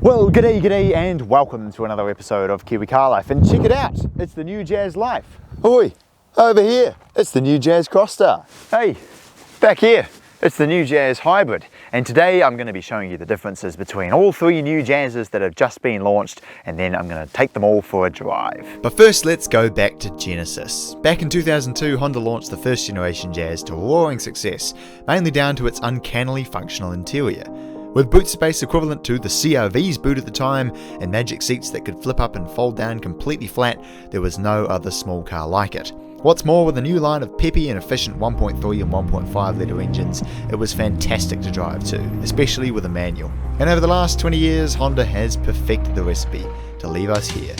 Well, g'day and welcome to another episode of Kiwi Car Life, and check it out, it's the new Jazz Life. Oi, over here, it's the new Jazz Crosstar. Hey, back here, it's the new Jazz Hybrid, and today I'm going to be showing you the differences between all three new Jazzes that have just been launched, and then I'm going to take them all for a drive. But first, let's go back to Genesis. Back in 2002, Honda launched the first generation Jazz to roaring success, mainly down to its uncannily functional interior. With boot space equivalent to the CR-V's boot at the time, and magic seats that could flip up and fold down completely flat, there was no other small car like it. What's more, with a new line of peppy and efficient 1.3 and 1.5 litre engines, it was fantastic to drive too, especially with a manual. And over the last 20 years, Honda has perfected the recipe to leave us here.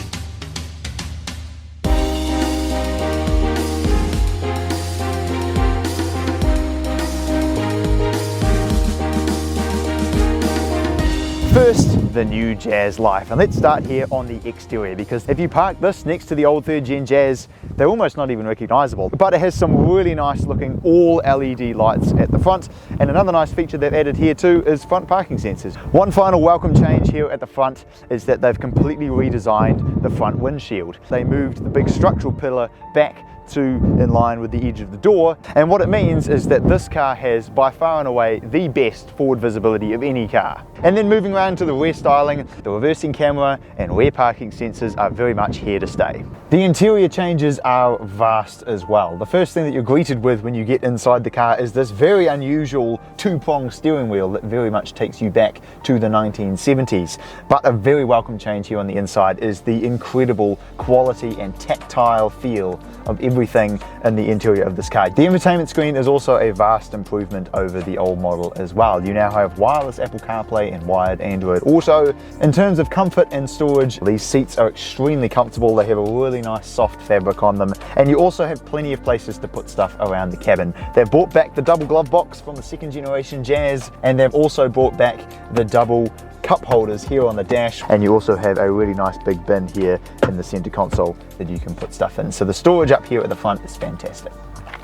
First, the new Jazz Life, and let's start here on the exterior, because if you park this next to the old third gen Jazz, they're almost not even recognisable. But it has some really nice looking all LED lights at the front, and another nice feature they've added here too is front parking sensors. One final welcome change here at the front is that they've completely redesigned the front windshield. They moved the big structural pillar back to in line with the edge of the door, and what it means is that this car has by far and away the best forward visibility of any car. And then moving around to the rear styling, the reversing camera and rear parking sensors are very much here to stay. The interior changes are vast as well. The first thing that you're greeted with when you get inside the car is this very unusual two-prong steering wheel that very much takes you back to the 1970s. But a very welcome change here on the inside is the incredible quality and tactile feel of everything in the interior of this car. The infotainment screen is also a vast improvement over the old model as well. You now have wireless Apple CarPlay and wired Android Auto. In terms of comfort and storage, these seats are extremely comfortable. They have a really nice soft fabric on them, and you also have plenty of places to put stuff around the cabin. They've brought back the double glove box from the second generation Jazz, and they've also brought back the double cup holders here on the dash, and you also have a really nice big bin here in the center console that you can put stuff in. So the storage up here at the front is fantastic.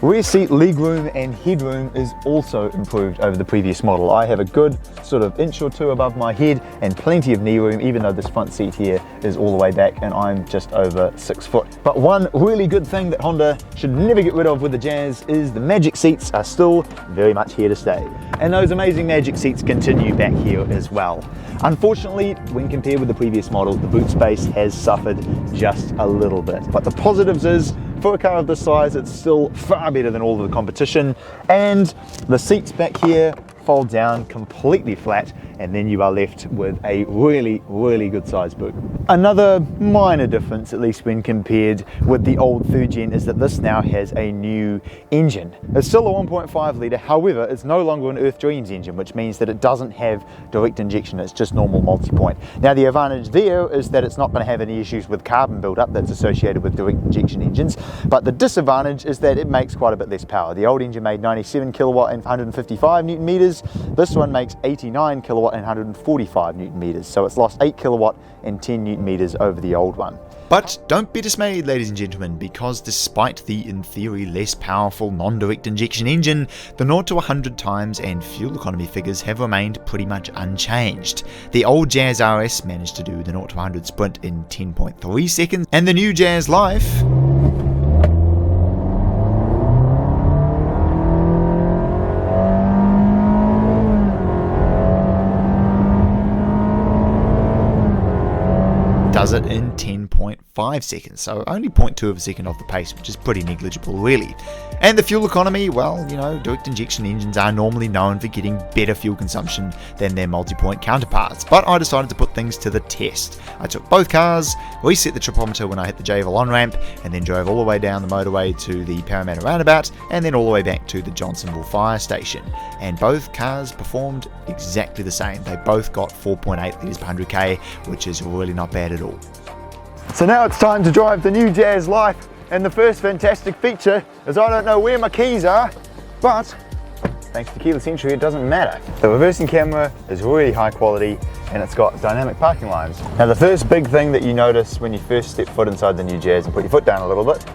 Rear seat legroom and headroom is also improved over the previous model. I have a good sort of inch or two above my head and plenty of knee room, even though this front seat here is all the way back and I'm just over 6 foot. But one really good thing that Honda should never get rid of with the Jazz is the magic seats are still very much here to stay. And those amazing magic seats continue back here as well. Unfortunately, when compared with the previous model, the boot space has suffered just a little bit. But the positives is, for a car of this size, it's still far better than all of the competition, and the seats back here fold down completely flat, and then you are left with a really good size boot. Another minor difference, at least when compared with the old third gen, is that this now has a new engine. It's still a 1.5 litre, however it's no longer an Earth Dreams engine, which means that it doesn't have direct injection, it's just normal multi-point. Now the advantage there is that it's not going to have any issues with carbon buildup that's associated with direct injection engines, but the disadvantage is that it makes quite a bit less power. The old engine made 97 kilowatt and 155 newton meters. This one makes 89 kilowatt and 145 newton meters, so it's lost 8 kilowatt and 10 newton meters over the old one. But don't be dismayed, ladies and gentlemen, because despite the in theory less powerful non-direct injection engine, the 0 to 100 times and fuel economy figures have remained pretty much unchanged. The old Jazz RS managed to do the 0 to 100 sprint in 10.3 seconds, and the new Jazz Life does it in 10.5 seconds, so only 0.2 of a second off the pace, which is pretty negligible really. And the fuel economy, well, you know, direct injection engines are normally known for getting better fuel consumption than their multi-point counterparts, but I decided to put things to the test. I took both cars, reset the tripometer when I hit the Javel on-ramp, and then drove all the way down the motorway to the Parramatta roundabout, and then all the way back to the Johnsonville fire station. And both cars performed exactly the same. They both got 4.8 litres per 100k, which is really not bad at all. So now it's time to drive the new Jazz Life, and the first fantastic feature is I don't know where my keys are, but thanks to keyless entry it doesn't matter. The reversing camera is really high quality and it's got dynamic parking lines. Now the first big thing that you notice when you first step foot inside the new Jazz and put your foot down a little bit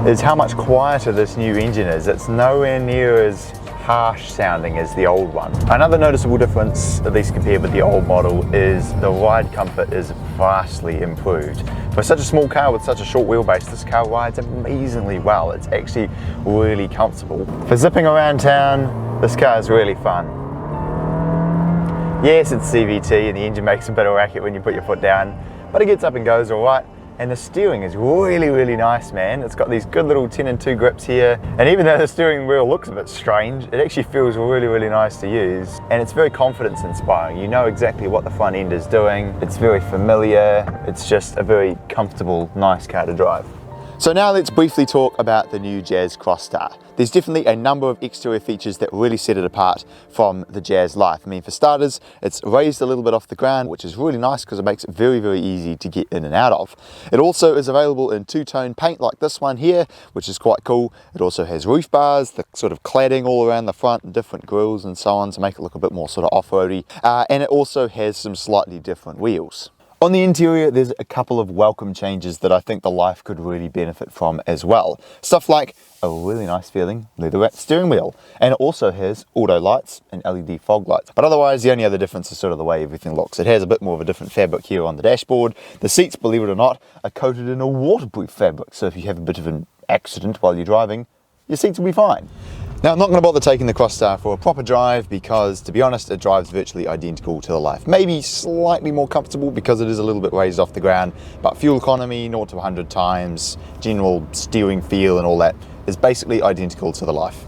is how much quieter this new engine is. It's nowhere near as harsh sounding as the old one. Another noticeable difference, at least compared with the old model, is the ride comfort is vastly improved. For such a small car with such a short wheelbase, this car rides amazingly well. It's actually really comfortable. For zipping around town, this car is really fun. Yes, it's CVT and the engine makes a bit of racket when you put your foot down, but it gets up and goes all right. And the steering is really nice, man. It's got these good little 10 and 2 grips here. And even though the steering wheel looks a bit strange, it actually feels really nice to use. And it's very confidence inspiring. You know exactly what the front end is doing. It's very familiar. It's just a very comfortable, nice car to drive. So now let's briefly talk about the new Jazz Crosstar. There's definitely a number of exterior features that really set it apart from the Jazz Life. I mean, for starters, it's raised a little bit off the ground, which is really nice because it makes it very easy to get in and out of. It also is available in two-tone paint like this one here, which is quite cool. It also has roof bars, the sort of cladding all around the front, and different grills and so on to make it look a bit more sort of off-roady. And it also has some slightly different wheels. On the interior, there's a couple of welcome changes that I think the Life could really benefit from as well. Stuff like a really nice feeling leather-wrapped steering wheel, and it also has auto lights and LED fog lights. But otherwise, the only other difference is sort of the way everything looks. It has a bit more of a different fabric here on the dashboard. The seats, believe it or not, are coated in a waterproof fabric, so if you have a bit of an accident while you're driving, your seats will be fine. Now, I'm not going to bother taking the Crosstar for a proper drive because, to be honest, it drives virtually identical to the Life. Maybe slightly more comfortable because it is a little bit raised off the ground, but fuel economy, 0 to 100 times, general steering feel and all that is basically identical to the Life.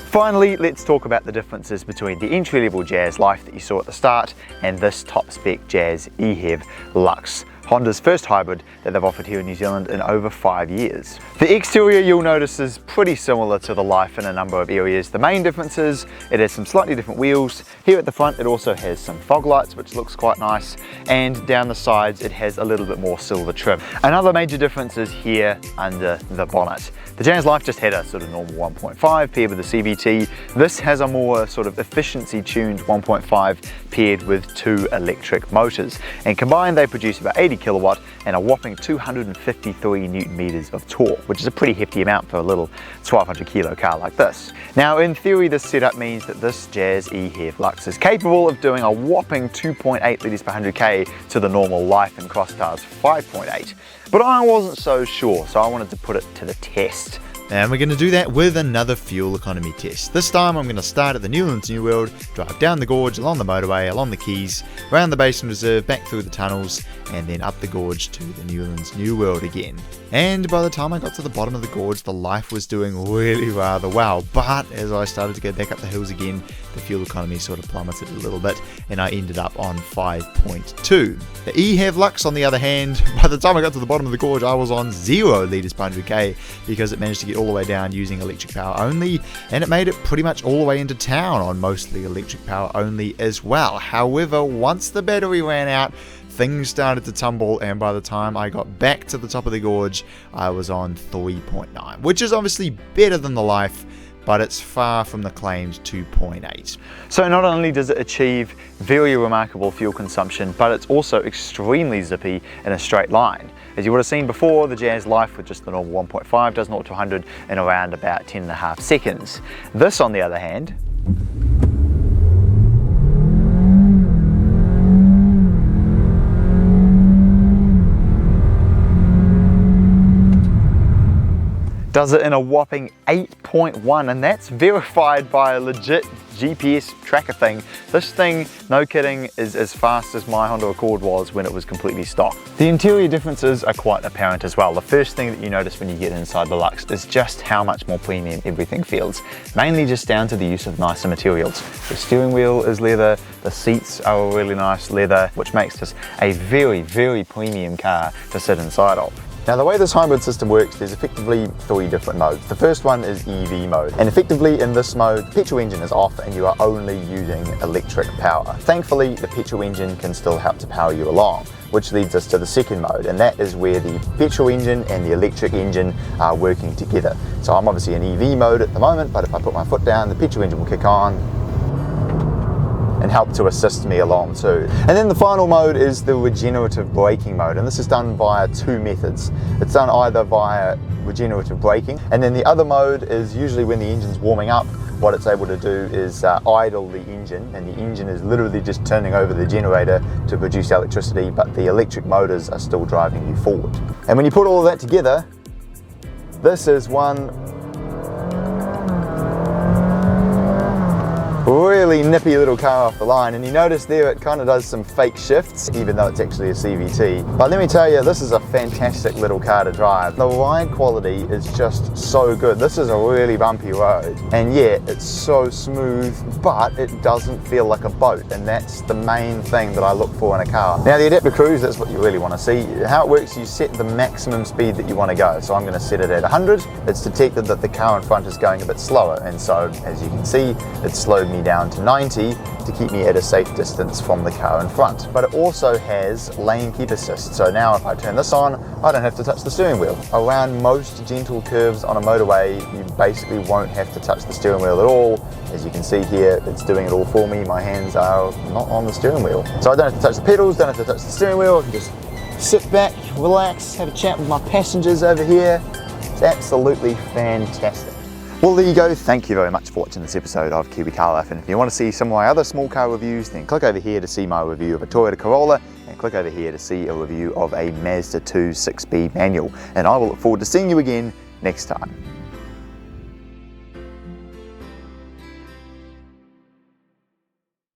Finally, let's talk about the differences between the entry-level Jazz Life that you saw at the start and this top-spec Jazz HEV Luxe, Honda's first hybrid that they've offered here in New Zealand in over 5 years. The exterior, you'll notice, is pretty similar to the Life in a number of areas. The main difference is it has some slightly different wheels. Here at the front, it also has some fog lights, which looks quite nice, and down the sides it has a little bit more silver trim. Another major difference is here under the bonnet. The Jazz Life just had a sort of normal 1.5 paired with a CVT. This has a more sort of efficiency-tuned 1.5 paired with 2 electric motors, and combined they produce about 80 kilowatt and a whopping 253 newton meters of torque, which is a pretty hefty amount for a little 1200 kilo car like this. Now, in theory, this setup means that this Jazz HEV Luxe is capable of doing a whopping 2.8 litres per 100k to the normal Life and Crosstar's 5.8. But I wasn't so sure, so I wanted to put it to the test. And we're going to do that with another fuel economy test. This time I'm going to start at the Newlands New World, drive down the gorge, along the motorway, along the quays, around the Basin Reserve, back through the tunnels, and then up the gorge to the Newlands New World again. And by the time I got to the bottom of the gorge, the Life was doing really rather well, but as I started to go back up the hills again, the fuel economy sort of plummeted a little bit, and I ended up on 5.2. The HEV Luxe, on the other hand, by the time I got to the bottom of the gorge, I was on 0 litres per 100k because it managed to get all the way down using electric power only, and it made it pretty much all the way into town on mostly electric power only as well. However, once the battery ran out, things started to tumble, and by the time I got back to the top of the gorge, I was on 3.9, which is obviously better than the Life, but it's far from the claimed 2.8. So not only does it achieve very remarkable fuel consumption, but it's also extremely zippy in a straight line. As you would have seen before, the Jazz Life with just the normal 1.5 does 0 to 100 in around about 10.5 seconds. This, on the other hand, does it in a whopping 8.1, and that's verified by a legit GPS tracker thing. This thing, no kidding, is as fast as my Honda Accord was when it was completely stock. The interior differences are quite apparent as well. The first thing that you notice when you get inside the Luxe is just how much more premium everything feels, mainly just down to the use of nicer materials. The steering wheel is leather, the seats are a really nice leather, which makes this a very premium car to sit inside of. Now, the way this hybrid system works, there's effectively 3 different modes. The first one is EV mode, and effectively in this mode, the petrol engine is off and you are only using electric power. Thankfully, the petrol engine can still help to power you along, which leads us to the second mode, and that is where the petrol engine and the electric engine are working together. So I'm obviously in EV mode at the moment, but if I put my foot down, the petrol engine will kick on, and help to assist me along too. And then the final mode is the regenerative braking mode, and this is done via two methods. It's done either via regenerative braking, and then the other mode is usually when the engine's warming up. What it's able to do is idle the engine, and the engine is literally just turning over the generator to produce electricity, but the electric motors are still driving you forward. And when you put all of that together, this is one really nippy little car off the line. And you notice there it kind of does some fake shifts, even though it's actually a CVT. But let me tell you, this is a fantastic little car to drive. The ride quality is just so good. This is a really bumpy road, and yeah, it's so smooth, but it doesn't feel like a boat, and that's the main thing that I look for in a car. Now the adaptive cruise, that's what you really want to see. How it works, you set the maximum speed that you want to go. So I'm going to set it at 100. It's detected that the car in front is going a bit slower, and so as you can see, it's slowed me down to 90 to keep me at a safe distance from the car in front. But it also has lane keep assist, so now if I turn this on, I don't have to touch the steering wheel. Around most gentle curves on a motorway, you basically won't have to touch the steering wheel at all. As you can see here, it's doing it all for me. My hands are not on the steering wheel. So I don't have to touch the pedals, don't have to touch the steering wheel. I can just sit back, relax, have a chat with my passengers over here. It's absolutely fantastic. Well, there you go. Thank you very much for watching this episode of Kiwi Car Life. And if you want to see some of my other small car reviews, then click over here to see my review of a Toyota Corolla, and click over here to see a review of a Mazda 2 6-speed manual. And I will look forward to seeing you again next time.